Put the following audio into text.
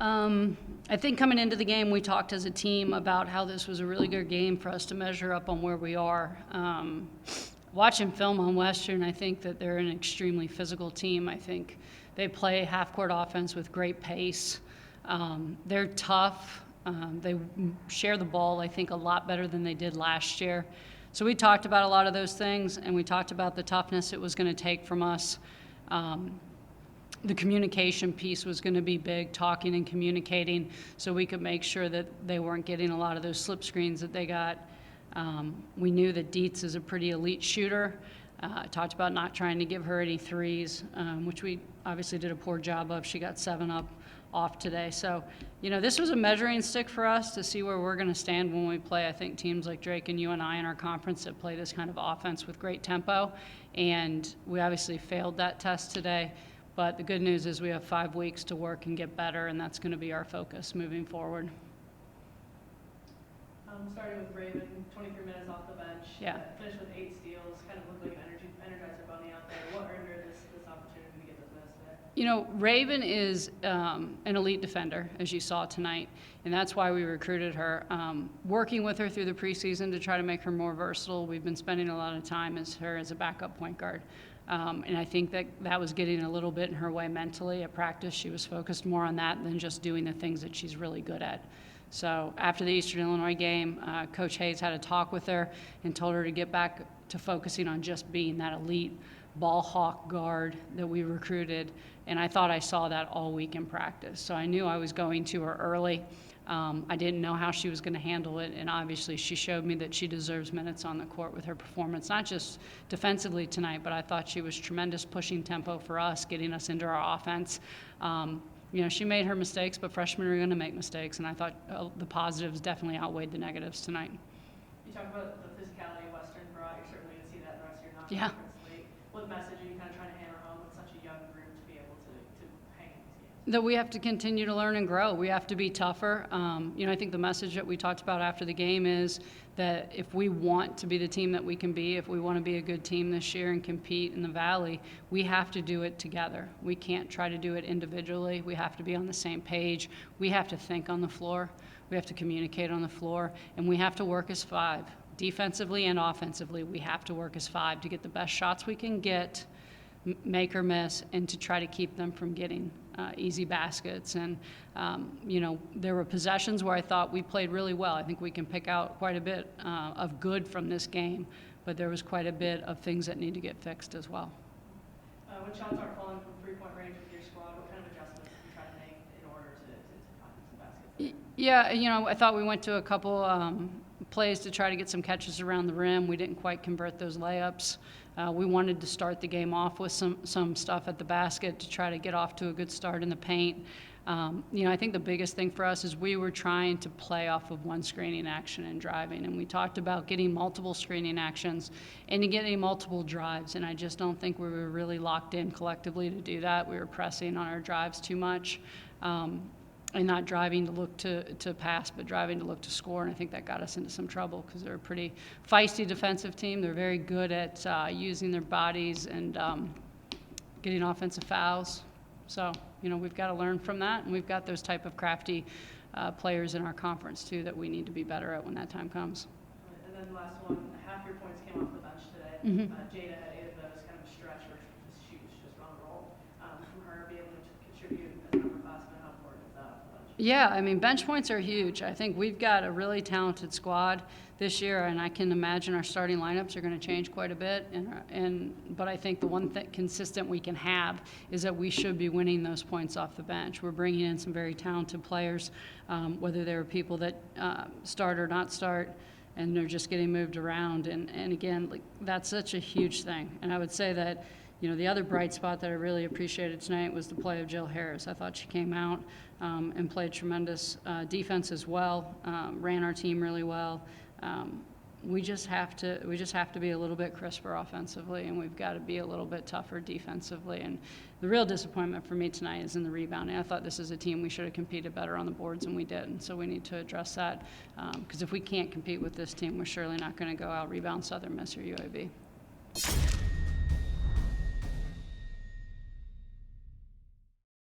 I think coming into the game, we talked as a team about how this was a really good game for us to measure up on where we are. Watching film on Western, I think that they're an extremely physical team. I think they play half-court offense with great pace. They're tough. They share the ball, I think, a lot better than they did last year. So we talked about a lot of those things, and we talked about the toughness it was going to take from us. The communication piece was going to be big, talking and communicating, so we could make sure that they weren't getting a lot of those slip screens that they got. We knew that Dietz is a pretty elite shooter. Talked about not trying to give her any threes, which we obviously did a poor job of. She got 7 up off today. So, this was a measuring stick for us to see where we're going to stand when we play, I think, teams like Drake and UNI in our conference that play this kind of offense with great tempo. And we obviously failed that test today. But the good news is we have 5 weeks to work and get better, and that's going to be our focus moving forward. Starting with Raven, 23 minutes off the bench. Yeah. Finished with 8 steals. Kind of looked like an energizer bunny out there. What earned her this opportunity to get those minutes today? Raven is an elite defender, as you saw tonight, and that's why we recruited her. Working with her through the preseason to try to make her more versatile, we've been spending a lot of time as a backup point guard. And I think that was getting a little bit in her way mentally. At practice, she was focused more on that than just doing the things that she's really good at. So after the Eastern Illinois game, Coach Hayes had a talk with her and told her to get back to focusing on just being that elite ball hawk guard that we recruited. And I thought I saw that all week in practice. So I knew I was going to her early. I didn't know how she was going to handle it, and obviously she showed me that she deserves minutes on the court with her performance, not just defensively tonight, but I thought she was tremendous pushing tempo for us, getting us into our offense. She made her mistakes, but freshmen are going to make mistakes, and I thought the positives definitely outweighed the negatives tonight. You talk about the physicality Western brought. You're certainly going to see that in the rest of your non-conference league. What message are you kind of trying to hammer home with such a young group to be able to hang in these games? That we have to continue to learn and grow. We have to be tougher. I think the message that we talked about after the game is that if we want to be the team that we can be, if we want to be a good team this year and compete in the Valley, we have to do it together. We can't try to do it individually. We have to be on the same page. We have to think on the floor. We have to communicate on the floor. And we have to work as 5. Defensively and offensively, we have to work as 5 to get the best shots we can get, make or miss, and to try to keep them from getting easy baskets. And, there were possessions where I thought we played really well. I think we can pick out quite a bit of good from this game, but there was quite a bit of things that need to get fixed as well. When shots aren't falling from three-point range with your squad, what kind of adjustments do you try to make in order to find some baskets? Yeah, I thought we went to a couple plays to try to get some catches around the rim. We didn't quite convert those layups. We wanted to start the game off with some stuff at the basket to try to get off to a good start in the paint. I think the biggest thing for us is we were trying to play off of one screening action and driving, and we talked about getting multiple screening actions and getting multiple drives, and I just don't think we were really locked in collectively to do that. We were pressing on our drives too much. And not driving to look to pass, but driving to look to score. And I think that got us into some trouble because they're a pretty feisty defensive team. They're very good at using their bodies and getting offensive fouls. So, we've got to learn from that. And we've got those type of crafty players in our conference, too, that we need to be better at when that time comes. And then the last one, half your points came off the bench today. Mm-hmm. Jada had 8 of those, kind of a stretch where she was just on a roll. From her, be able to contribute as an upperclassman, how important is that off the bench? Yeah, bench points are huge. I think we've got a really talented squad this year, and I can imagine our starting lineups are going to change quite a bit. But I think the one thing consistent we can have is that we should be winning those points off the bench. We're bringing in some very talented players, whether they're people that start or not start, and they're just getting moved around. And again, that's such a huge thing. And I would say that the other bright spot that I really appreciated tonight was the play of Jill Harris. I thought she came out and played tremendous defense as well, ran our team really well. We just have to be a little bit crisper offensively, and we've got to be a little bit tougher defensively. And the real disappointment for me tonight is in the rebounding. I thought this is a team we should have competed better on the boards than we did, and so we need to address that because if we can't compete with this team, we're surely not going to go out rebound Southern Miss or UAB.